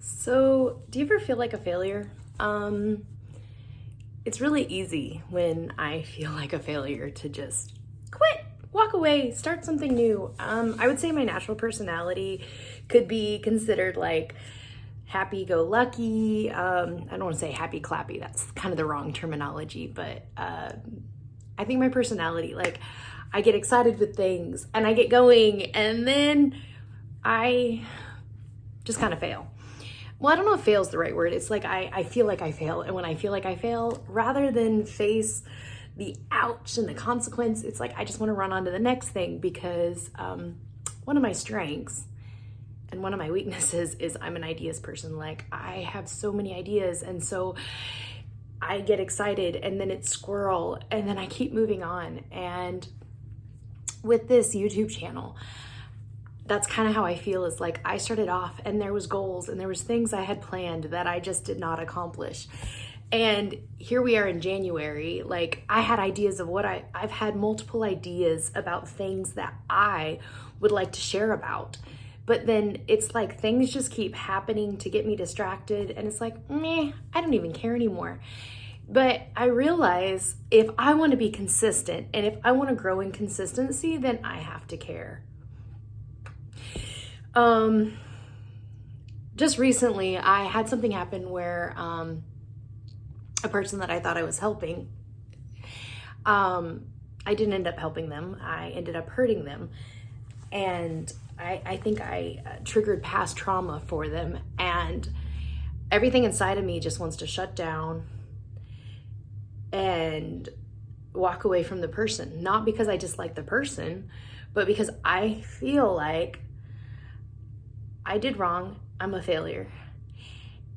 So, do you ever feel like a failure? It's really easy when I feel like a failure to just quit, walk away, start something new. I would say my natural personality could be considered like happy-go-lucky. I don't want to say happy-clappy. That's kind of the wrong terminology, but I think my personality, like, I get excited with things and I get going, and then I just kind of fail. Well, I don't know if fail is the right word. It's like I feel like I fail. And when I feel like I fail, rather than face the ouch and the consequence, it's like I just want to run on to the next thing because one of my strengths and one of my weaknesses is I'm an ideas person. Like, I have so many ideas, and so I get excited and then it's squirrel and then I keep moving on. And with this YouTube channel, that's kind of how I feel. Is like I started off and there was goals and there was things I had planned that I just did not accomplish. And here we are in January. Like, I had ideas of what I've had multiple ideas about things that I would like to share about. But then it's like things just keep happening to get me distracted. And it's like, meh, I don't even care anymore. But I realize if I want to be consistent and if I want to grow in consistency, then I have to care. Just recently, I had something happen where a person that I thought I was helping, I didn't end up helping them. I ended up hurting them. And I think I triggered past trauma for them. And everything inside of me just wants to shut down and walk away from the person. Not because I dislike the person, but because I feel like I did wrong. I'm a failure.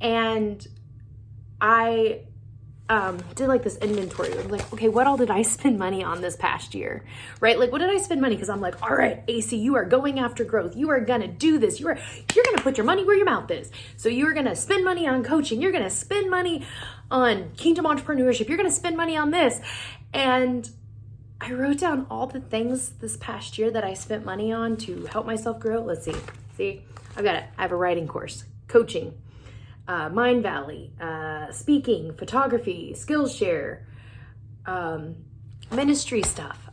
And I did like this inventory of like, okay, what all did I spend money on this past year, right? Like, what did I spend money? Because I'm like, all right, AC, you are going after growth. You are going to do this. You're going to put your money where your mouth is. So you're going to spend money on coaching. You're going to spend money on Kingdom Entrepreneurship. You're going to spend money on this. And I wrote down all the things this past year that I spent money on to help myself grow. Let's see. See, I've got it. I have a writing course, coaching, Mind Valley, speaking, photography, Skillshare, ministry stuff.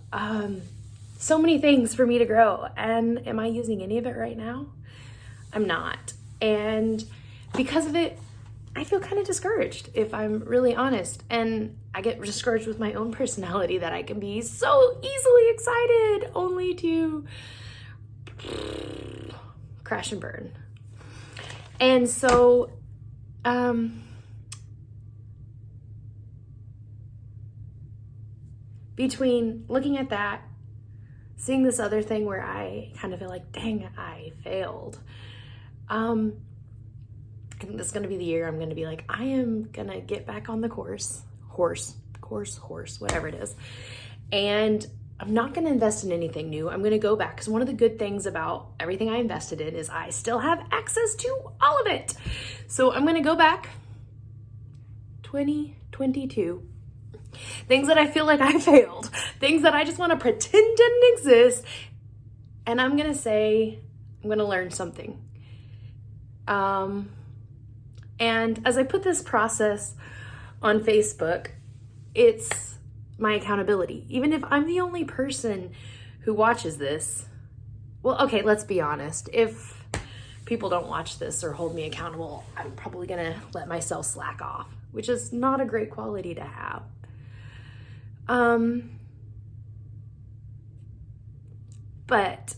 So many things for me to grow. And am I using any of it right now? I'm not. And because of it, I feel kind of discouraged, if I'm really honest. And I get discouraged with my own personality that I can be so easily excited only to crash and burn. And so, between looking at that, seeing this other thing where I kind of feel like, dang, I failed. I think this is going to be the year I'm going to be like, I am going to get back on the horse, whatever it is. And I'm not going to invest in anything new. I'm going to go back, because one of the good things about everything I invested in is I still have access to all of it. So I'm going to go back 2022. Things that I feel like I failed, things that I just want to pretend didn't exist. And I'm going to say, I'm going to learn something. And as I put this process on Facebook, it's my accountability. Even if I'm the only person who watches this, well, okay, let's be honest. If people don't watch this or hold me accountable, I'm probably gonna let myself slack off, which is not a great quality to have. But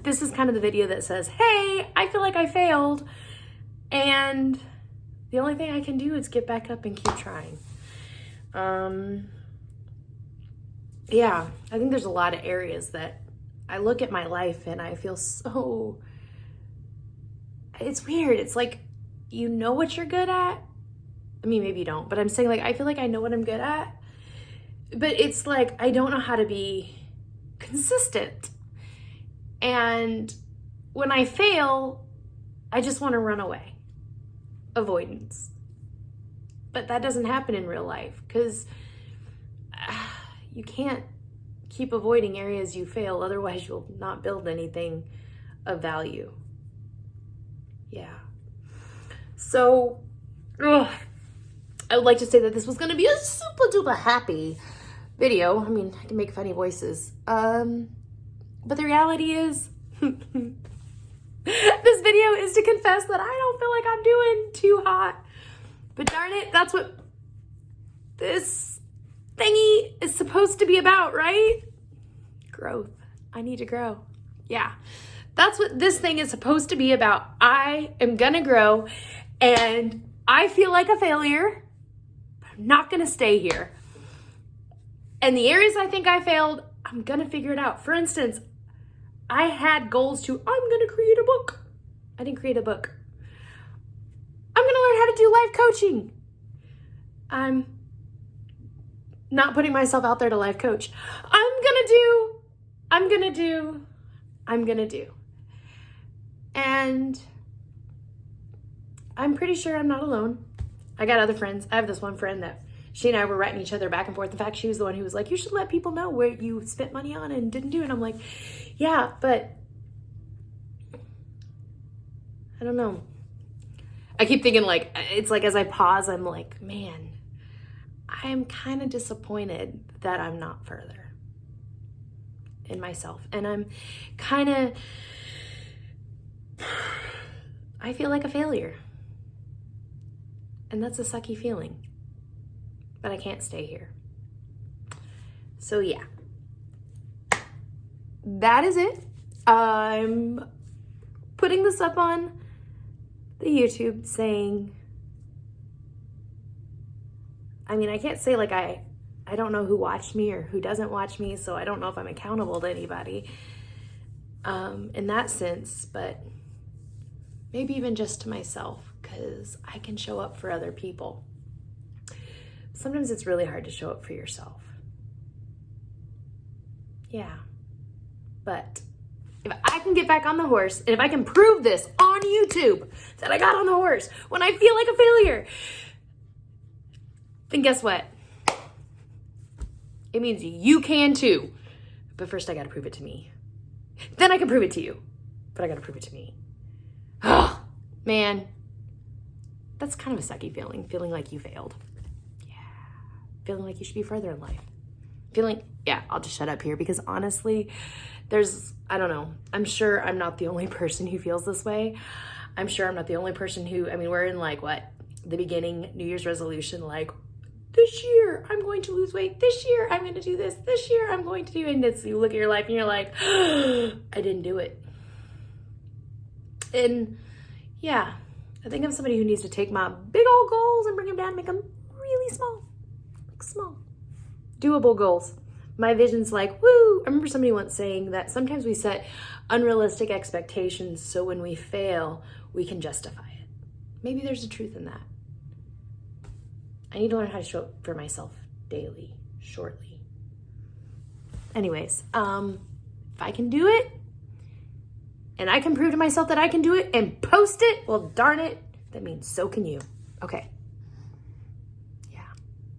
this is kind of the video that says, hey, I feel like I failed, and the only thing I can do is get back up and keep trying. Yeah, I think there's a lot of areas that I look at my life and I feel so, it's weird. It's like, you know what you're good at. I mean, maybe you don't, but I'm saying, like, I feel like I know what I'm good at, but it's like, I don't know how to be consistent. And when I fail, I just want to run away. Avoidance. But that doesn't happen in real life, because you can't keep avoiding areas you fail. Otherwise, you'll not build anything of value. Yeah. So, ugh, I would like to say that this was going to be a super duper happy video. I mean, I can make funny voices. But the reality is, this video is to confess that I don't feel like I'm doing too hot. But darn it, that's what this thingy is supposed to be about, right? Growth. I need to grow. Yeah. That's what this thing is supposed to be about. I am gonna grow, and I feel like a failure, but I'm not gonna stay here. And the areas I think I failed, I'm gonna figure it out. For instance, I had goals to, I'm gonna create a book. I didn't create a book. I'm gonna learn how to do life coaching. I'm not putting myself out there to life coach. I'm gonna do. And I'm pretty sure I'm not alone. I got other friends. I have this one friend that she and I were writing each other back and forth. In fact, she was the one who was like, you should let people know where you spent money on and didn't do it. And I'm like, yeah, but I don't know. I keep thinking like, it's like as I pause, I'm like, man, I am kind of disappointed that I'm not further in myself. And I'm kind of, I feel like a failure. And that's a sucky feeling. But I can't stay here. So yeah. That is it. I'm putting this up on the YouTube saying, I mean, I can't say like I don't know who watched me or who doesn't watch me, so I don't know if I'm accountable to anybody in that sense, but maybe even just to myself, because I can show up for other people. Sometimes it's really hard to show up for yourself. Yeah. But if I can get back on the horse, and if I can prove this on YouTube that I got on the horse when I feel like a failure, then guess what? It means you can too. But first I gotta prove it to me. Then I can prove it to you. But I gotta prove it to me. Oh, man. That's kind of a sucky feeling like you failed. Yeah. Feeling like you should be further in life. Yeah, I'll just shut up here because honestly, I don't know. I'm sure I'm not the only person who feels this way. I'm sure I'm not the only person who, we're in like the beginning New Year's resolution, like this year I'm going to lose weight. This year I'm going to do this. This year I'm going to do, and it's, you look at your life and you're like, I didn't do it. And yeah, I think I'm somebody who needs to take my big old goals and bring them down and make them really small, like small, doable goals. My vision's like, woo. I remember somebody once saying that sometimes we set unrealistic expectations so when we fail, we can justify it. Maybe there's a truth in that. I need to learn how to show up for myself daily, shortly. Anyways, if I can do it, and I can prove to myself that I can do it and post it, well, darn it, that means so can you. Okay.